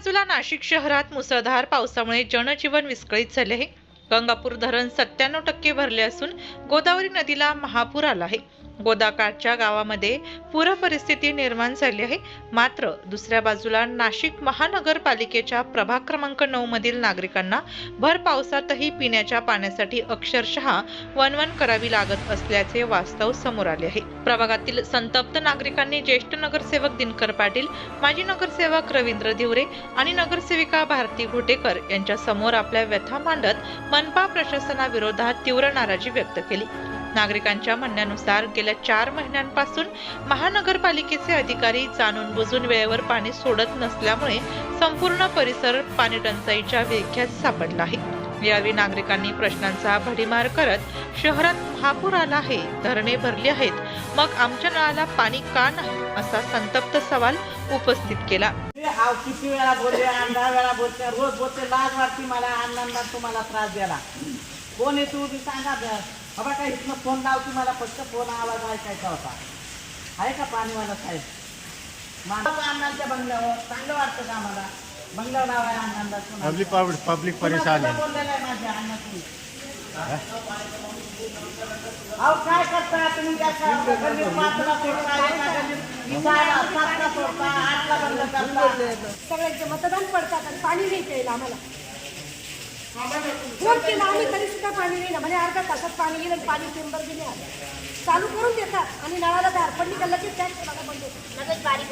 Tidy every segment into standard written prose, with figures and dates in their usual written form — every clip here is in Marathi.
बाजूला नाशिक शहरात मुसळधार पावसामुळे जनजीवन विस्कळीत झाले आहे। गंगापूर धरण 97% भरले असून गोदावरी नदीला महापूर आला आहे। गोदाकाठच्या गावामध्ये पूर परिस्थिती निर्माण झाली आहे। मात्र दुसऱ्या बाजूला नाशिक महानगरपालिकेच्या प्रभाग क्रमांक 9 मधील नागरिकांना भर पावसातही पिण्याच्या पाण्यासाठी अक्षरशः वणवण करावी लागत असल्याचे वास्तव समोर आले आहे। प्रभागातील संतप्त नागरिकांनी ज्येष्ठ नगरसेवक दिनकर पाटील, माजी नगरसेवक रवींद्र धिवरे आणि नगरसेविका भारती घोटेकर यांच्या समोर आपल्या व्यथा मांडत मनपा प्रशासनाविरोधात तीव्र नाराजी व्यक्त केली। नागरिकांच्या म्हणण्यानुसार गेल्या 4 महिन्यांपासून महानगरपालिकेचे अधिकारी जाणून बुजून वेळेवर पाणी सोडत नसल्यामुळे संपूर्ण परिसर पाणी टंचाईच्या विळख्यात सापडला आहे। यावेळी नागरिकांनी प्रश्नांचा भडीमार करत शहरात महापूर आला आहे, धरणे भरली आहेत, मग आमच्या नळाला पाणी का नाही असा संतप्त सवाल उपस्थित केला। किती वेळा बोलले, 10 वेळा बोलते, रोज बोलते, लाज वाटते मला, अण्णांना तुम्हाला त्रास द्यायला। कोण आहे तू सांगा बाबा, काय इथनं फोन लावती, मला फक्त फोन आवाज ऐकायचा होता। आहे का पाणीवाला साहेब? माझं अण्णांच्या बंगल्यावर चांगलं वाटतं का आम्हाला? बंगल्यावर नाव आहे अण्णांना, पब्लिक परेशान आहे। बोललेलं आहे माझ्या अण्णाची। अहो काय करता तुम्ही? पाचला सोडता, एका गल्लीत 6ला सोडता, 8ला बंद करता। सगळ्यांचे मतदान पडतात आणि पाणी नाही प्यायला आम्हाला। फोन केला आम्ही तरी सुद्धा पाणी नाही ना, म्हणजे अर्धा तासात पाणी गेलं, पाणी टेंबर गेले चालू करून देतात आणि नळाला दार पडली का लगेच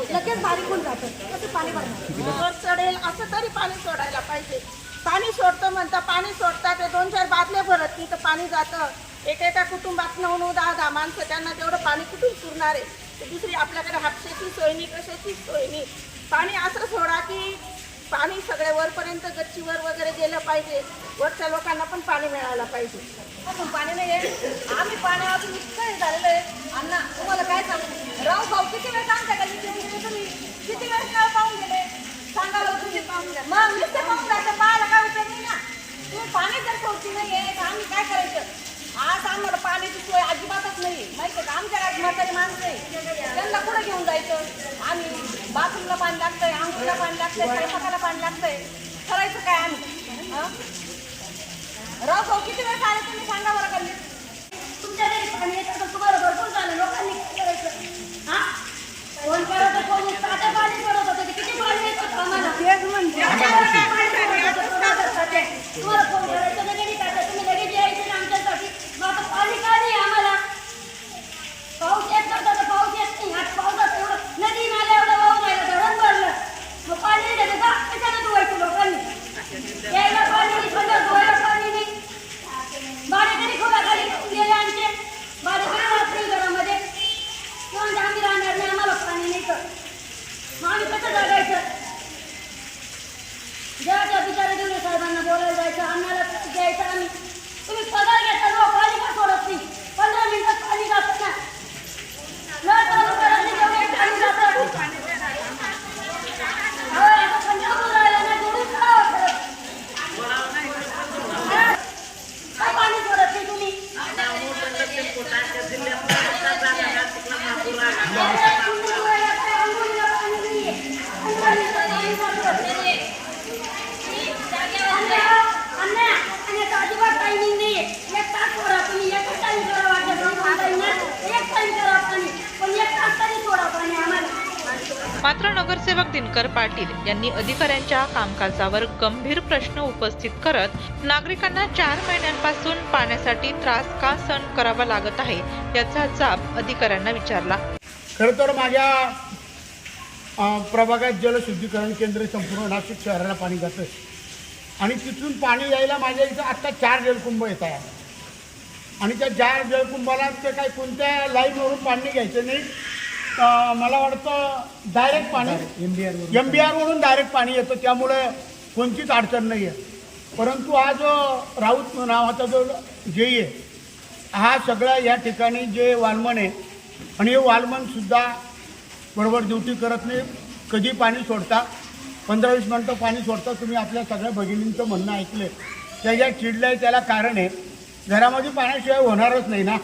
लगेच बारीक होऊन जातं। कसं पाणी भरणार? चढेल असं तरी पाणी सोडायला पाहिजे। पाणी सोडतं म्हणता, पाणी सोडतात, ते 2-4 बादल्या भरत नाही तर पाणी जातं। एकेका कुटुंबात 9-10 माणसं, त्यांना तेवढं पाणी कुठून पुरणार आहे? तर दुसरी आपल्याकडे हापशाची सोय नाही, कशाची सोय नाही। पाणी असं सोडा की पाणी सगळ्या वरपर्यंत गच्चीवर वगैरे गेलं पाहिजे, वरच्या लोकांना पण पाणी मिळायला पाहिजे। अजून पाणी नाही आहे, आम्ही पाण्यावर इतकं हे झालेलं आहे। अण्णा तुम्हाला काय सांगू, राव भाऊ किती वेळ सांगता का? तुम्ही किती वेळ नळ पाहून गेले सांगा, तुम्ही पाहून घ्या, मग नुसते पाहून जायचं, पाहायला काय उपयोग नाही ना। तुम्ही पाणी जर सोडती नाही आहे तर आम्ही काय करायचं? आज आम्हाला पाण्याची सोय अजिबातच नाही, माहिती का? आमच्या गावात म्हातारी माणसं आहे, त्यांना कुठं घेऊन जायचं? आम्ही बाथरूमला पाणी लागतंय, आंघोळीला पाणी लागतंय, स्वयंपाकाला पाणी लागतंय, करायचं काय आम्ही? राव भाऊ किती वेळ झाले तुम्ही सांगा बरं? गल्ली तुमच्या घरी पाणी येतं तर तुम्हाला भरपूर झालं, लोकांनी काय करायचं? हा कोण करत, कोण ताटं पाणी सोडत होतं, ते किती पाणी येतं आम्हाला? तेच म्हणते तुम्हाला फोन करायचं लगेच टाका, तुम्ही लगेच यायचं आमच्यासाठी। मग आता पाणी का नाही आम्हाला? पाऊस येत नव्हता तर पाऊस येत नाही, आता पावसात एवढं नदी नाल्या एवढं वाहून राहिलं, धरण भरलं, मग पाणी नाही का? कशाला धुवायचं लोकांनी? यायला पाणी नाही, सगळं धुवायला पाणी नाही। भाडेकरी खोलाखाली गेले आमचे, भाडेकरी राहत नाही घरामध्ये, किंवा आम्ही राहणार नाही, आम्हाला पाणी नाही तर मग आम्ही कसं जगायचं? जेव्हा बिचारे देवले साहेबांना बोलायला जायचं, आम्हाला द्यायचं आम्ही, तुम्ही पगार घेता ना, पाणी का सोडत नाही? 15 मिनिटात पाणी जातं ना, नळ चालू करत नाही, तेवढे पाणी जातं। पंजाब राहिला ना, जोडून करावं खरं, काय पाणी सोडत नाही तुम्ही? अजिबात टायमिंग नाहीये, 1 तास सोडा तुम्ही, 1 टाइम करा वाटत नाही, 1 टाइम करा पाणी, पण 1 तास तरी सोडा पाणी आम्हाला। मात्र नगरसेवक दिनकर पाटील यांनी अधिकाऱ्यांच्या कामकाजावर गंभीर प्रश्न उपस्थित करत नागरिकांना 4 महिन्यांपासून पाण्यासाठी त्रास का सहन करावा लागत आहे याचा जाब अधिकाऱ्यांना विचारला। खरं तर माझ्या प्रभागात जलशुद्धीकरण केंद्र संपूर्ण नाशिक शहराला पाणी जातं आणि तिथून पाणी यायला माझ्या इथं आत्ता 4 जलकुंभ येत आहे आणि त्या 4 जलकुंभाला ते काही कोणत्या लाईनवरून पाणी घ्यायचं नाही, मला वाटतं डायरेक्ट पाणी MBR वरून डायरेक्ट पाणी येतं, त्यामुळे कोणतीच अडचण नाही आहे। परंतु हा जो राऊत नावाचा जो जेई आहे, हा सगळा या ठिकाणी जे वालमन आहे आणि हे वालमनसुद्धा बरोबर ड्युटी करत नाही, कधी पाणी सोडता, 15-20 मिनटं पाणी सोडता। तुम्ही आपल्या सगळ्या भगिनींचं म्हणणं ऐकलं, त्याच्या चिडलं आहे, त्याला कारण आहे घरामध्ये पाण्याशिवाय होणारच नाही ना।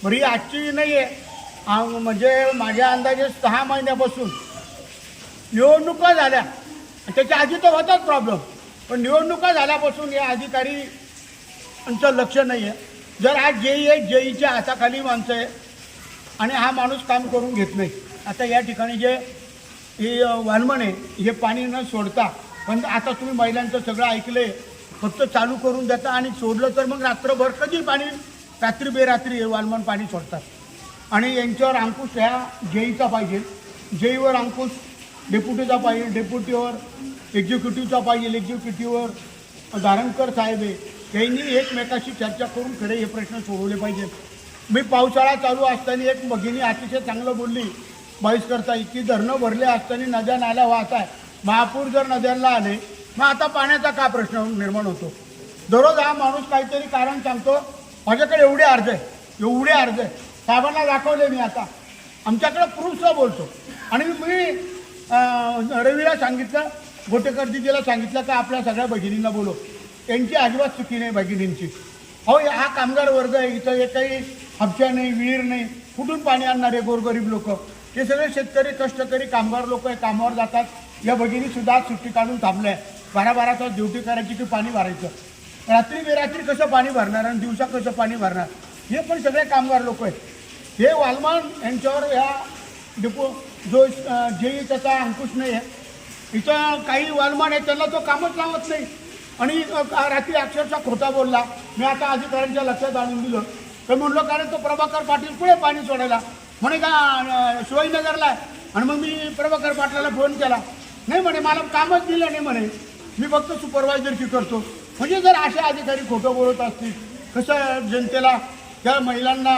बरी आजची नाही आहे, म्हणजे माझ्या अंदाजे 6 महिन्यापासून निवडणुका झाल्या त्याच्या आधी तर होताच प्रॉब्लेम, पण निवडणुका झाल्यापासून या अधिकाऱ्यांचं लक्ष नाही आहे. जर आज जेई आहे, जेईच्या हाताखाली माणसं आहे आणि हा माणूस काम करून घेत नाही. आता या ठिकाणी जे हे वालमन आहे, हे पाणी न सोडता, पण आता तुम्ही महिलांचं सगळं ऐकलं आहे, फक्त चालू करून देता आणि सोडलं तर मग रात्रभर कधी पाणी, रात्री बेरात्री हे वालमन पाणी सोडतात. आणि यांच्यावर अंकुश ह्या जेईचा पाहिजे, जेईवर अंकुश डेप्युटीचा पाहिजे, डेप्युटीवर एक्झिक्युटिव्हचा पाहिजे, एक्झिक्युटिव्हवर धारणकर साहेब आहे. यांनी एकमेकाशी चर्चा करून खरे हे प्रश्न सोडवले पाहिजे. मी पावसाळा चालू असताना एक भगिनी अतिशय चांगलं बोलली, बहिष्करता की धरणं भरले असताना नद्या नाल्या वाहत आहे, महापूर जर नद्यांना आले मग आता पाण्याचा का प्रश्न निर्माण होतो. दररोज हा माणूस काहीतरी कारण सांगतो, माझ्याकडे एवढे अर्ज आहे, एवढे अर्ज आहे, साहेबांना दाखवले मी, आता आमच्याकडे प्रूफसह बोलतो. आणि मी रवीला सांगितलं, गोटेकर दिदीला सांगितलं का आपल्या सगळ्या भगिनींना बोलव, यांची अजिबात चुकी नाही भगिनींची. अहो हा कामगार वर्ग आहे, इथं एक काही हापशा नाही, विहीर नाही, कुठून पाणी आणणारे गोरगरीब लोक, हे सगळे शेतकरी कष्टकरी कामगार लोक आहे, कामावर जातात. या भगिनीसुद्धा आज सुट्टी काढून थांबल्या आहे, 12-12 तास ड्युटी करायची की पाणी भरायचं, रात्री बेरात्री कसं पाणी भरणार आणि दिवसा कसं पाणी भरणार, हे पण सगळे कामगार लोक आहेत. हे वालमान यांच्यावर या जो जेई त्याचा अंकुश नाही आहे. इथं काही वालमान आहे त्यांना तो कामच लावत नाही आणि रात्री अक्षरशः खोटा बोलला. मी आता अधिकाऱ्यांच्या लक्षात आणून दिलं तर म्हणलो, कारण तो प्रभाकर पाटील पुढे पाणी सोडायला म्हणे का शिवाजीनगरला आहे. आणि मग मी प्रभाकर पाटलाला फोन केला, नाही म्हणे मला कामच दिलं नाही म्हणे, मी फक्त सुपरवायझरची करतो. म्हणजे जर असे अधिकारी खोटं बोलत असतील, कसं जनतेला, त्या महिलांना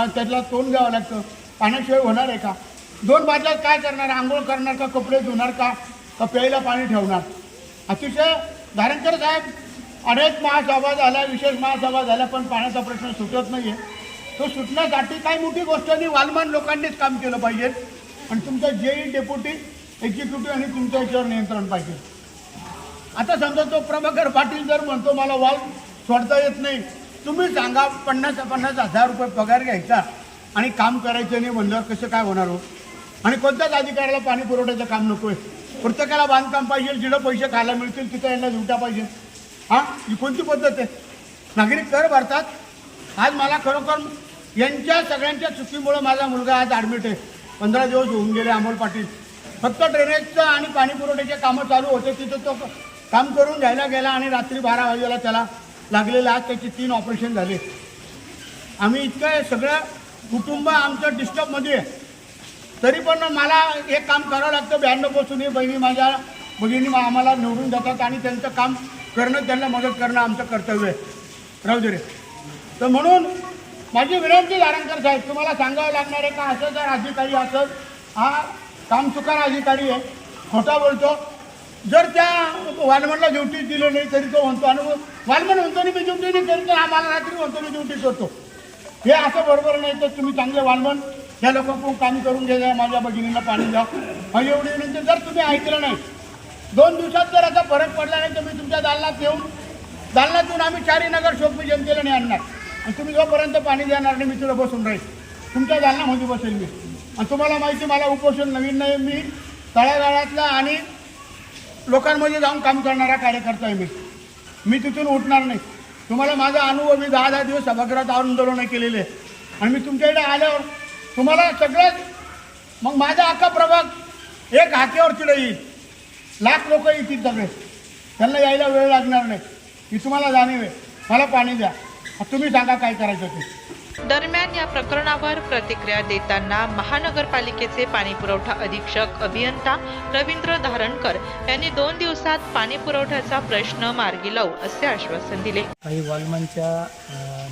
त्यातला तोंड द्यावं लागतं. पाण्याशिवाय होणार आहे का? 2 बादल्यात काय करणार, आंघोळ करणार का, कपडे धुणार का प्यायला पाणी ठेवणार. अतिशय धारणकर साहेब, अनेक महासभा झाल्या, विशेष महासभा झाल्या, पण पाण्याचा प्रश्न सुटत नाही आहे. तो सुटण्यासाठी काही मोठी गोष्ट नाही, वालमान लोकांनीच काम केलं पाहिजे. आणि तुमचा जेई, डेप्युटी, एक्झिक्युटिव्ह आणि तुमच्या याच्यावर नियंत्रण पाहिजे. आता समजा तो प्रभाकर पाटील जर म्हणतो मला वाल सोडता येत नाही, तुम्ही सांगा 50,000 रुपये पगार घ्यायचा आणि काम करायचं नाही म्हणल्यावर कसं काय होणार हो. आणि कोणत्याच अधिकाऱ्याला पाणी पुरवठ्याचं काम नको आहे, प्रत्येकाला बांधकाम पाहिजे, जिथं पैसे खायला मिळतील तिथं यांना ड्युट्या पाहिजे. हां, ही कोणती पद्धत आहे? नागरिक कर भरतात. आज मला खरोखर यांच्या सगळ्यांच्या चुकीमुळं माझा मुलगा आज ॲडमिट आहे, 15 दिवस होऊन गेले. अमोल पाटील फक्त ड्रेनेजचं आणि पाणी पुरवठ्याचे कामं चालू होते, तिथं तो काम करून घ्यायला गेला आणि रात्री 12 वाजेला त्याला लागलेलं. आज त्याची 3 ऑपरेशन झाले. आम्ही इतकं सगळं कुटुंब आमचं डिस्टर्बमध्ये आहे, तरी पण मला एक काम करावं लागतं. 92 पासून हे बहिणी, माझ्या भगिनी आम्हाला निवडून देतात आणि त्यांचं काम करणं, त्यांना मदत करणं आमचं कर्तव्य आहे. राहू दे रे. तर म्हणून माझी विनंती धारणकर साहेब, तुम्हाला सांगावं लागणार आहे का असं जर अधिकारी असं, हा कामचुकार अधिकारी आहे, खोटा बोलतो. जर त्या वालमनला ड्युटी दिली नाही तरी तो म्हणतो, आणि वालमन म्हणतो नाही मी ड्युटी नाही करीत, आम्हाला रात्री म्हणतो मी ड्युटी करतो. हे असं बरोबर नाही. तर तुम्ही चांगले वालमन ह्या लोकांकडून काम करून घ्या, माझ्या भगिनीला पाणी द्या. माझी एवढी विनंती. जर तुम्ही ऐकलं नाही, 2 दिवसात जर असा फरक पडला नाही तर मी तुमच्या दालनात येऊन, दालनातून आम्ही 4 नगर शोक मी जनतेला नाही आणणार. आणि तुम्ही जोपर्यंत पाणी देणार नाही मी तुला बसून राहील, तुमच्या दालनामध्ये बसेल मी. आणि तुम्हाला माहिती, मला उपोषण नवीन नाही, मी तळागाळातला आणि लोकांमध्ये जाऊन काम करणारा कार्यकर्ता आहे. मी तिथून उठणार नाही. तुम्हाला माझा अनुभव, मी 10 दिवस सभागृहात आंदोलन केलेले आहे. आणि मी तुमच्याकडे आल्यावर तुम्हाला सगळं, मग माझा अख्खा प्रभाग एक हाकेवर चिडे येईल, लाख लोक येतील सगळे, त्यांना यायला वेळ लागणार नाही. ही तुम्हाला जाणीव आहे. मला पाणी द्या, तुम्ही सांगा काय करायचं ते. दरम्यान या प्रकरणावर प्रतिक्रिया देताना महानगरपालिकेचे पाणी पुरवठा अधीक्षक अभियंता रवींद्र धारणकर यांनी 2 दिवसात पाणी पुरवठ्याचा प्रश्न मार्गी लावू असे आश्वासन दिले. काही वॉलमनच्या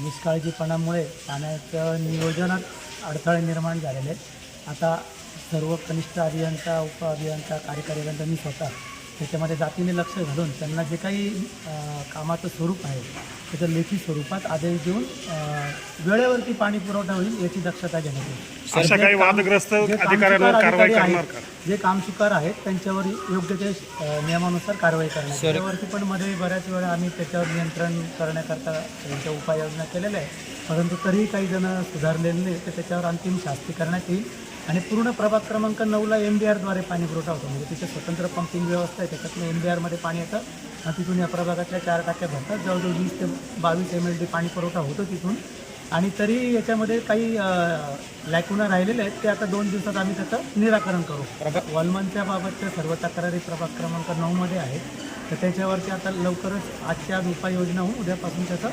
निष्काळजीपणामुळे पाण्याचं नियोजनात अडथळे निर्माण झालेले आहेत. आता सर्व कनिष्ठ अभियंता, उप अभियंता, कार्यकारी अभियंता, मी स्वतः त्याच्यामध्ये जातीने लक्ष घालून त्यांना जे काही कामाचं स्वरूप आहे त्याचं लेखी स्वरूपात आदेश देऊन वेळेवरती पाणी पुरवठा होईल याची दक्षता घेण्यात येईल. अशा काही वादग्रस्त अधिकाऱ्यांवर कारवाई करणार का? जे कामचुकार आहेत त्यांच्यावर योग्य ते नियमानुसार कारवाई करण्यात. त्याच्यावरती पण मध्ये बऱ्याच वेळा आम्ही त्याच्यावर नियंत्रण करण्याकरता त्यांच्या उपाययोजना केलेल्या आहे, परंतु तरीही काही जण सुधारलेले नाही, तर त्याच्यावर अंतिम शास्ती करण्यात येईल. आणि पूर्ण प्रभाग क्रमांक 9ला MBRद्वारे पाणी पुरवठा होतो. म्हणजे तिथे स्वतंत्र पंपिंग व्यवस्था आहे, त्याच्यातून MBRमध्ये पाणी येतं आणि तिथून या प्रभागातल्या 4 टाक्या भरतात. जवळजवळ 20 ते 22 MLD पाणी पुरवठा होतो तिथून. आणि तरी याच्यामध्ये काही लॅकुना राहिलेले आहेत, ते आता 2 दिवसात आम्ही त्याचं निराकरण करू. वॉलमनच्या बाबतच्या सर्व तक्रारी प्रभाग क्रमांक 9मध्ये आहेत, तर त्याच्यावरती आता लवकरच आजच्या आज उपाययोजना होऊन उद्यापासून त्याचं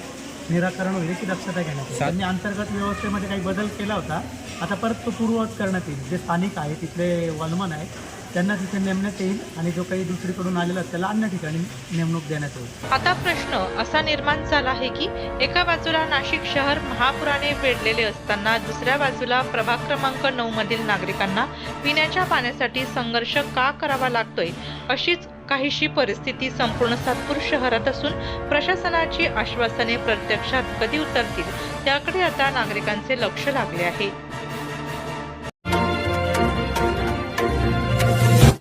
निराकरण होईल याची दक्षता घेण्यात येईल. त्यांनी अंतर्गत व्यवस्थेमध्ये काही बदल केला होता, आता परत तो पूर्ववत करण्यात येईल. जे स्थानिक आहे तिथले वॉलमन आहेत त्यांना तिथे नेमण्यात येईल आणि जो काही दुसरीकडून आलेला त्याला अन्य ठिकाणी नेमणूक देण्यात येईल. आता प्रश्न असा निर्माण झाला आहे की एका बाजूला नाशिक शहर महापुराने वेढलेले असताना दुसऱ्या बाजूला प्रभाग क्रमांक 9 मधील नागरिकांना पिण्याच्या पाण्यासाठी संघर्ष का करावा लागतोय, अशीच काहीशी परिस्थिती संपूर्ण सातपूर शहरात असून प्रशासनाची आश्वासने प्रत्यक्षात कधी उतरतील त्याकडे आता नागरिकांचे लक्ष लागले आहे.